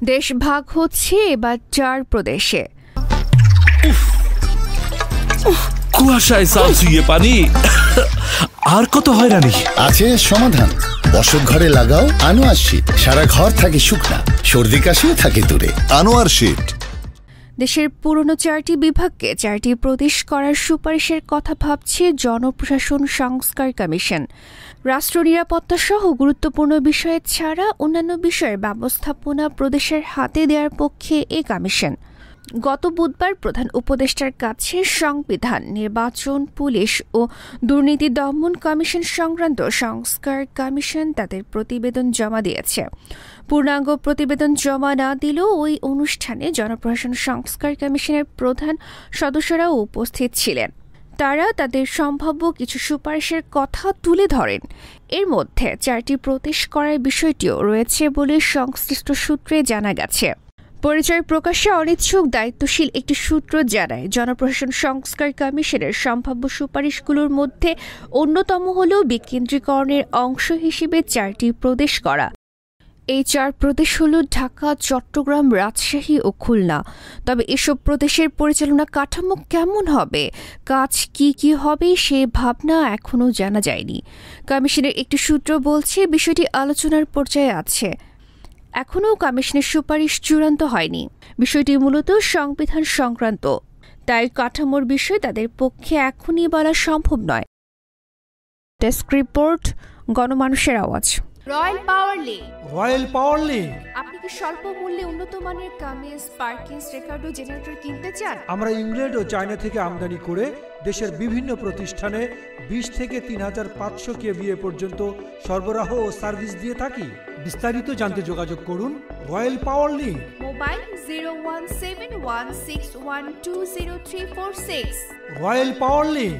দেশ ভাগ হচ্ছে এবার 4 প্রদেশে। কুয়াশায় সালসিয়ে পানি আর কত হয়রানি আছে সমাধান। বসত ঘরে লাগাও আনোয়ার শীট, সারা ঘর থাকে শুকনা, সর্দি কাশিও থাকে দূরে। আনোয়ার শীট। দেশের পুরনো 4টি বিভাগকে 4টি প্রদেশ করার সুপারিশের কথা ভাবছে জনপ্রশাসন সংস্কার কমিশন। রাষ্ট্র নিরাপত্তা সহ গুরুত্বপূর্ণ বিষয় ছাড়া অন্যান্য বিষয়ের ব্যবস্থাপনা প্রদেশের হাতে দেওয়ার পক্ষে এই কমিশন। গত বুধবার প্রধান উপদেষ্টার কাছে সংবিধান, নির্বাচন, পুলিশ ও দুর্নীতি দমন কমিশন সংক্রান্ত সংস্কার কমিশন তাদের প্রতিবেদন জমা দিয়েছে। পূর্ণাঙ্গ প্রতিবেদন জমা না দিলেও ওই অনুষ্ঠানে জনপ্রশাসন সংস্কার কমিশনের প্রধান সদস্যরাও উপস্থিত ছিলেন। তারা তাদের সম্ভাব্য কিছু সুপারিশের কথা তুলে ধরেন। এর মধ্যে 4টি প্রদেশ করার বিষয়টিও রয়েছে বলে সংশ্লিষ্ট সূত্রে জানা গেছে। পরিচয় প্রকাশে অনিচ্ছুক দায়িত্বশীল একটি সূত্র জানায়, জনপ্রশাসন সংস্কার কমিশনের সম্ভাব্য সুপারিশগুলোর মধ্যে অন্যতম হল বিকেন্দ্রীকরণের অংশ হিসেবে 4টি প্রদেশ করা। এই 4 প্রদেশ হল ঢাকা, চট্টগ্রাম, রাজশাহী ও খুলনা। তবে এসব প্রদেশের পরিচালনা কাঠামো কেমন হবে, কাজ কি হবে সে ভাবনা এখনও জানা যায়নি। কমিশনের একটি সূত্র বলছে বিষয়টি আলোচনার পর্যায়ে আছে। এখনও কমিশনের সুপারিশ চূড়ান্ত হয়নি। বিষয়টি মূলত সংবিধান সংক্রান্ত, তাই কাঠামোর বিষয় তাদের পক্ষে এখনই বলা সম্ভব নয়। ডেস্ক রিপোর্ট, গণমানুষের আওয়াজ। রয়্যাল পাওয়ার লিঙ্ক। রয়্যাল পাওয়ার লিঙ্ক। আপনি কি স্বল্প মূল্যে উন্নত মানের কামিজ, পার্কিংস, রেকর্ড ও জেনারেটর কিনতে চান? আমরা ইংল্যান্ড ও চায়না থেকে আমদানি করে দেশের বিভিন্ন প্রতিষ্ঠানে 20 থেকে 3500 কেভিএ পর্যন্ত সরবরাহ ও সার্ভিস দিয়ে থাকি। বিস্তারিত জানতে যোগাযোগ করুন রয়্যাল পাওয়ার লিঙ্ক। মোবাইল 01716120346। রয়্যাল পাওয়ার লিঙ্ক।